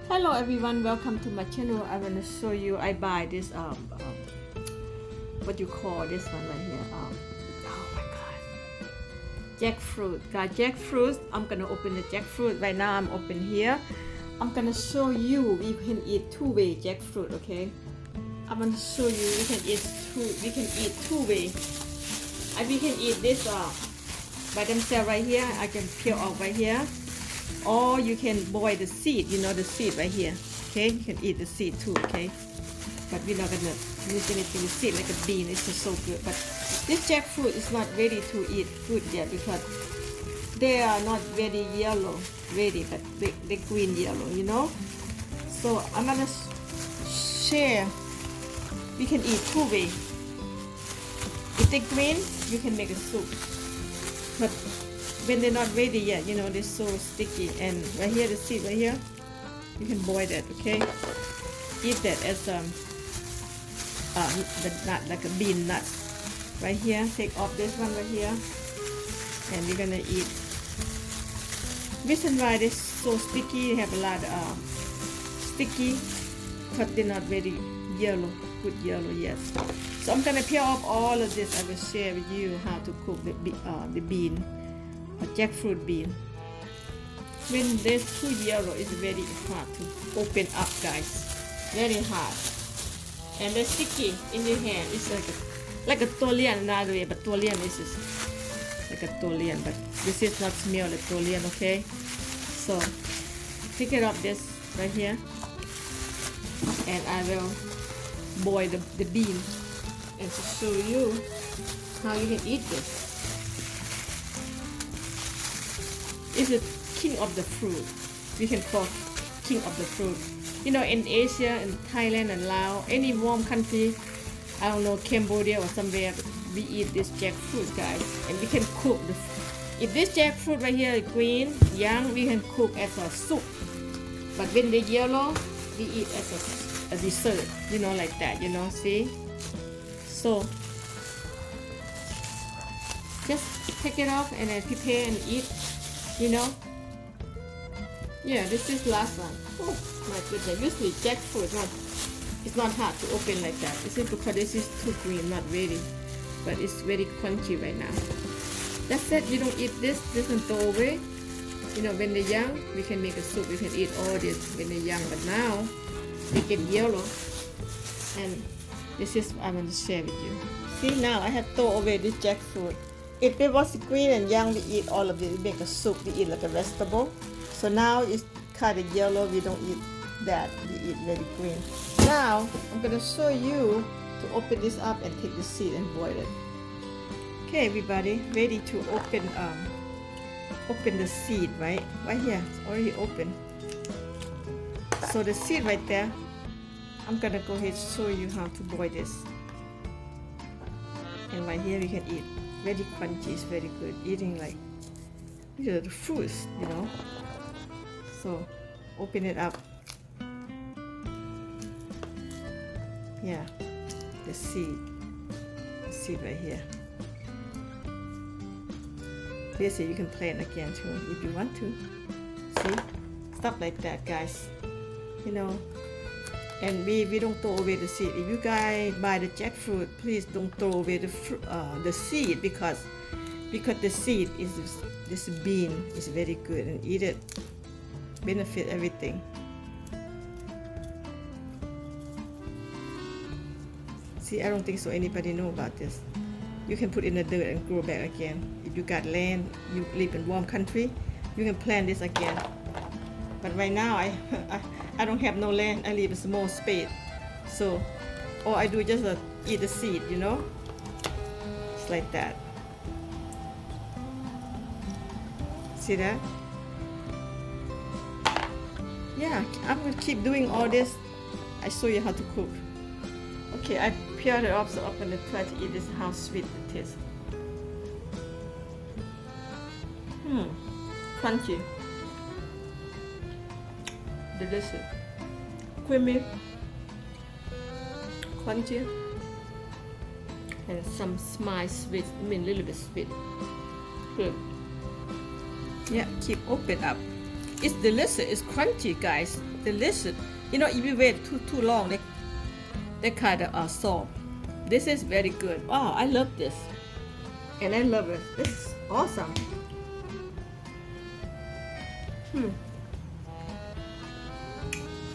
Hello everyone, welcome to my channel. I want to show you. I buy this what you call this one right here. Oh my god, jackfruit. Got jackfruit. I'm gonna open the jackfruit right now. I'm open here. I'm gonna show you you can eat two-way jackfruit. Okay, I'm gonna show you we can eat two-way. We can eat this by themselves right here. I can peel off right here. Or you can boil the seed, you know the seed right here. Okay, you can eat the seed too, okay? But we're not gonna use anything with seed like a bean, it's just so good. But this jackfruit is not ready to eat fruit yet because they are not very yellow, ready, but they green yellow, you know? So I'm gonna share, we can eat two ways. If they're green, you can make a soup. But when they're not ready yet, you know, they're so sticky. And right here, the seed right here, you can boil that, okay? Eat that as the nut, like a bean nut. Right here, take off this one right here, and we're gonna eat. Reason why this so sticky, they have a lot of sticky, but they're not very yellow, good yellow yet. So I'm gonna peel off all of this. I will share with you how to cook the bean. A jackfruit bean. When there's too yellow, it's very hard to open up, guys. Very hard, and they're sticky in your hand. It's like a durian another way, but durian is just like a durian, but this is not smell like durian, okay? So take it off this right here, and I will boil the bean and to show you how you can eat this. Is the king of the fruit. We can call king of the fruit. You know, in Asia, in Thailand and Laos, any warm country, I don't know, Cambodia or somewhere, we eat this jackfruit, guys. And we can cook if this jackfruit right here is green, young, we can cook as a soup. But when they're yellow, we eat as a dessert, you know, like that, you know, see? So, just take it off and then prepare and eat. You know, yeah, this is last one. Oh my goodness! Usually jackfruit it's not hard to open like that. This is because this is too green, not ready, but it's very crunchy right now. That's it. You don't eat this. This can throw away. You know, when they're young, we can make a soup. We can eat all this when they're young, but now they get yellow, and this is what I want to share with you. See, now I have thrown away this jackfruit. If it was green and young, we eat all of it. We make a soup, we eat like a vegetable. So now it's kind of yellow, we don't eat that. We eat very green. Now, I'm going to show you to open this up and take the seed and boil it. Okay, everybody, ready to open the seed, right? Right here, it's already open. So the seed right there, I'm going to go ahead and show you how to boil this. And right here, you can eat. Very crunchy, it's very good. Eating like the fruits, you know. So open it up. Yeah, the seed right here. This you can plant again too if you want to. See, stuff like that, guys. You know. And we don't throw away the seed. If you guys buy the jackfruit, please don't throw away the seed because the seed is this bean is very good and eat it. Benefit everything. See, I don't think so anybody know about this. You can put in the dirt and grow back again. If you got land, you live in warm country, you can plant this again. But right now I don't have no land. I live in a small space, so all I do is just eat the seed, you know. It's like that. See that? Yeah, I'm gonna keep doing all this. I show you how to cook. Okay, I peeled it off, so I'm gonna try to eat this. How sweet it is. Crunchy. Delicious, creamy, crunchy, and some sweet. I mean, a little bit sweet. Good. Yeah, keep open up. It's delicious. It's crunchy, guys. delicious. You know, if you wait too long, they kind of soft. This is very good. Oh, I love this, and I love it. This is awesome.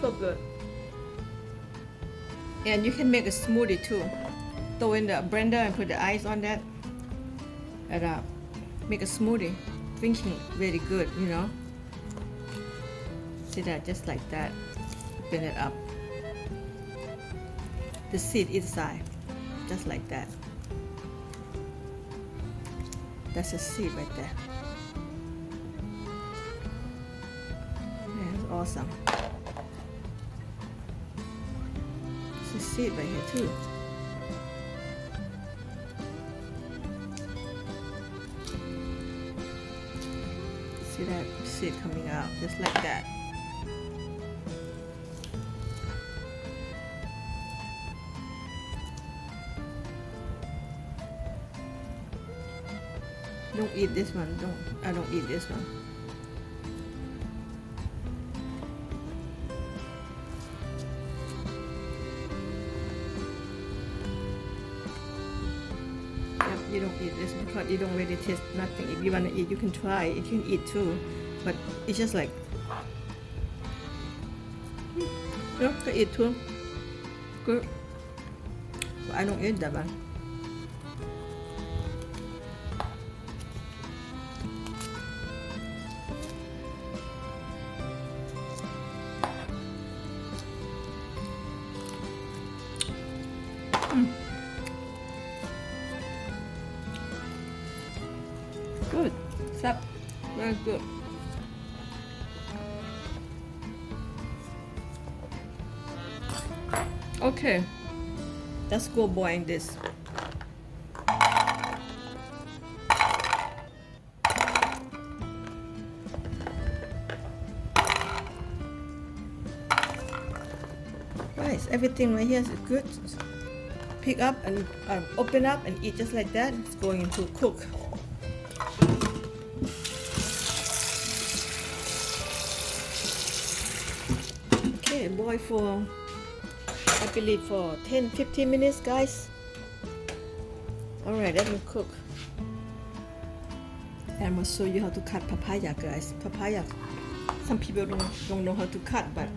So good. And you can make a smoothie too. Throw in the blender and put the ice on that, and make a smoothie. Drinking very good, you know. See that, just like that. Open it up. The seed inside, just like that. That's a seed right there. That's awesome. It's a seed right here too. See that seed coming out, just like that. Don't eat this one. I don't eat this one. Yep, you don't eat this because you don't really taste nothing. If you want to eat, you can try. You can eat too, but it's just like, yeah, can eat too. Good. But I don't eat that one. Good. Sap. Very good. Okay. Let's go boil this. Guys, everything right here is good. Pick up and open up and eat just like that. It's going to cook. Okay, boil for, I believe, for 10-15 minutes, guys. Alright, let me cook. And I'm gonna show you how to cut papaya, guys. Papaya, some people don't know how to cut, but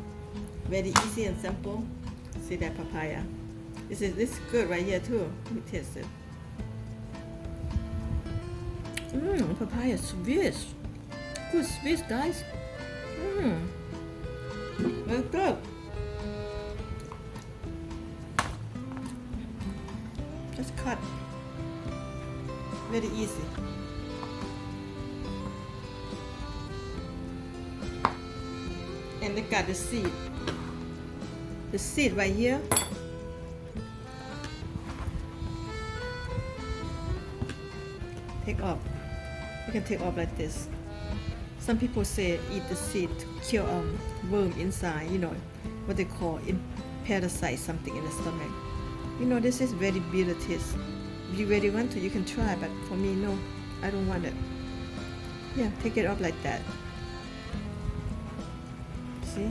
very easy and simple. See that papaya? This is good right here too. Let me taste it. Papaya sweet. Good sweet, guys. Very good. Just cut. Very easy. And they got the seed. The seed right here. Take off. You can take off like this. Some people say eat the seed to kill worm inside, you know, what they call parasite, something in the stomach. You know, this is very bitter taste. If you really want to, you can try, but for me, no, I don't want it. Yeah, take it off like that. See?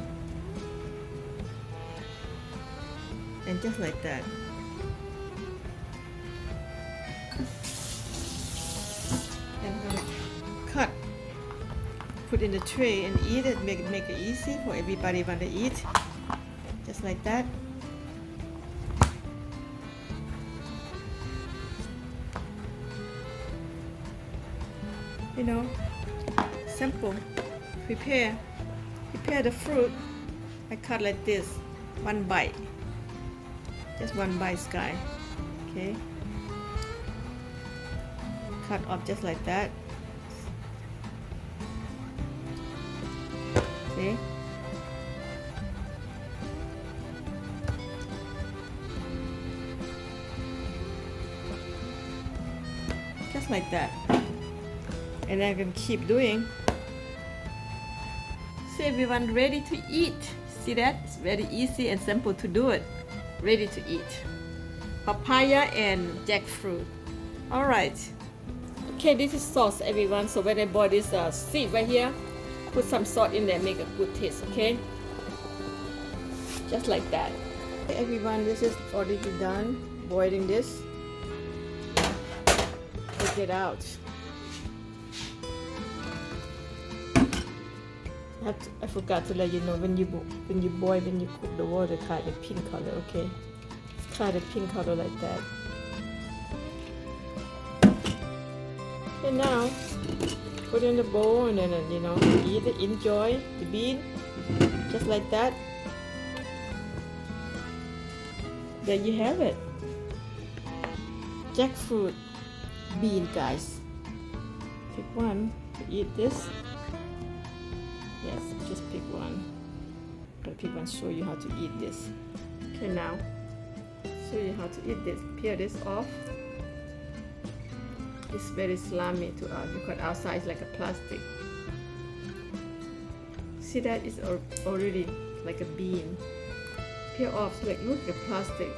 And just like that. Cut, put in the tray and eat it. Make it easy for everybody want to eat, just like that. You know, simple. Prepare the fruit. I cut like this, one bite, just one bite, guys. Okay, cut off just like that. See? Just like that. And I'm gonna keep doing. So everyone ready to eat. See that? It's very easy and simple to do it. Ready to eat. Papaya and jackfruit. Alright. Okay, this is sauce, everyone. So when I bought this seed right here, put some salt in there, make a good taste, okay? just like that. Okay, everyone, this is already done boiling this. Take it out. I forgot to let you know when you cook the water, kind of pink color. Okay, it's kind of pink color like that. And now put in the bowl and then eat it. Enjoy the bean just like that. There you have it. Jackfruit bean, guys. Pick one to eat this. Yes, just pick one. I'm gonna pick one, show you how to eat this. Okay, now show you how to eat this. Peel this off. It's very slimy to us because outside is like a plastic. See that it's already like a bean. Peel off, so like look at the plastic.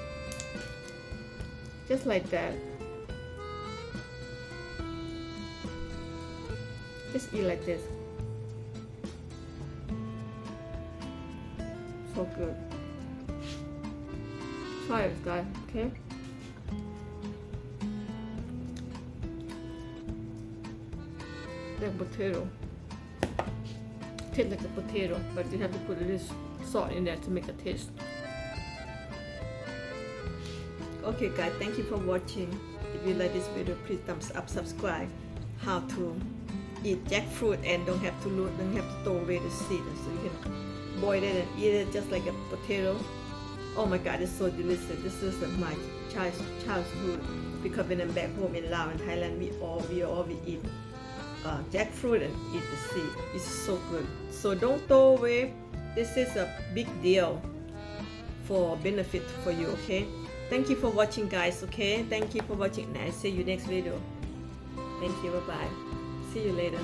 Just like that. Just eat like this. So good. Try it, guys. Okay. Like potato. Tastes like a potato, but you have to put a little salt in there to make a taste. Okay, guys. Thank you for watching. If you like this video, please thumbs up, subscribe. How to eat jackfruit and don't have to throw away the seed, so you can boil it and eat it just like a potato. Oh my God, it's so delicious. This is my childhood because when I'm back home in Laos and Thailand, we eat jackfruit and eat the seed. It's so good. So don't throw away. This is a big deal for benefit for you. Okay. Thank you for watching, guys. Okay. Thank you for watching, and I'll see you next video. Thank you. Bye bye. See you later.